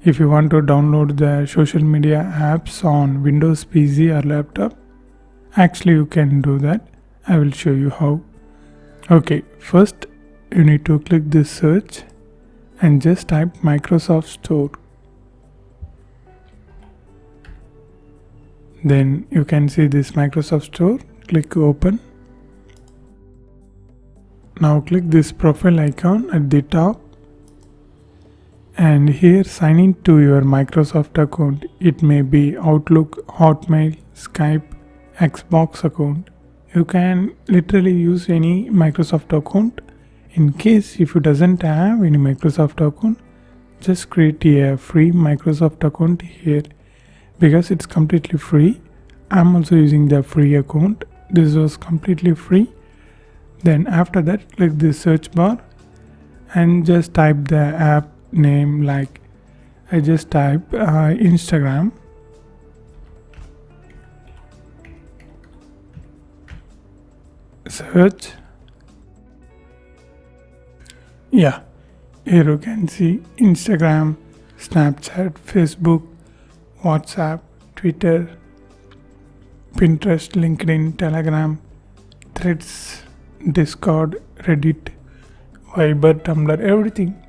if you want to download the social media apps on Windows PC or laptop, actually you can do that. I will show you how. Okay, first you need to click this search and just type Microsoft Store. Then you can see this Microsoft Store. Click open. Now click this profile icon at the top, and here sign in to your Microsoft account. It may be Outlook, Hotmail, Skype, Xbox account. You can literally use any Microsoft account. In case if you doesn't have any Microsoft account, just create a free Microsoft account here, because it's completely free. I'm also using the free account. This was completely free. Then after that, click the search bar and just type the app name. Like I just type Instagram. Search. Yeah, here you can see Instagram, Snapchat, Facebook, WhatsApp, Twitter, Pinterest, LinkedIn, Telegram, Threads, Discord, Reddit, Viber, Tumblr, everything.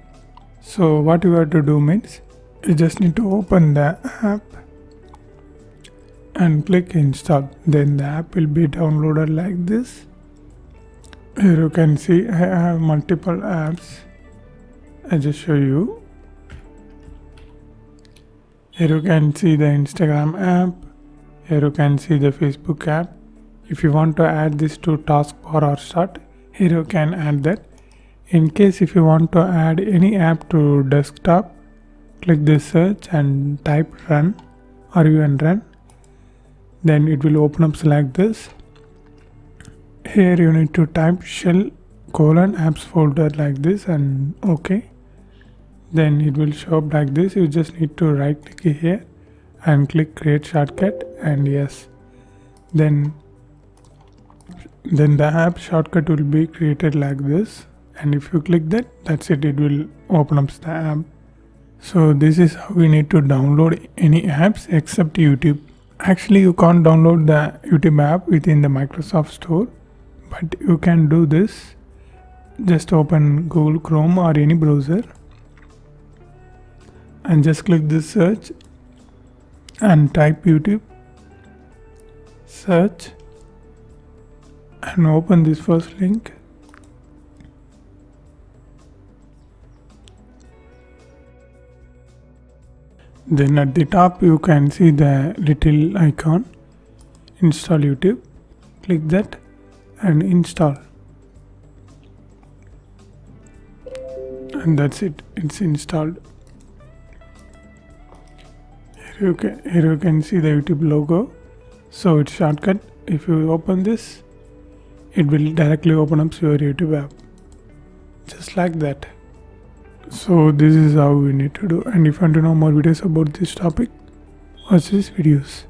So what you have to do means you just need to open the app and click install. Then the app will be downloaded like this. Here you can see I have multiple apps. I just show you. Here you can see the Instagram app. Here you can see the Facebook app. If you want to add this to taskbar or start, here you can add that. In case if you want to add any app to desktop, click this search and type run or even run. Then it will open up like this. Here you need to type shell : apps folder like this and OK. Then it will show up like this. You just need to right click here and click create shortcut and yes. Then the app shortcut will be created like this, and if you click that, that's it, it will open up the app. So this is how we need to download any apps except YouTube. Actually you can't download the YouTube app within the Microsoft Store, but you can do this. Just open Google Chrome or any browser and just click this search and type YouTube, search, and open this first link. Then at the top you can see the little icon, install YouTube. Click that and install. And that's it, it's installed. Here you can see the YouTube logo. So it's shortcut. If you open this, it will directly open up your YouTube app. Just like that. So this is how we need to do. And if you want to know more videos about this topic, watch these videos.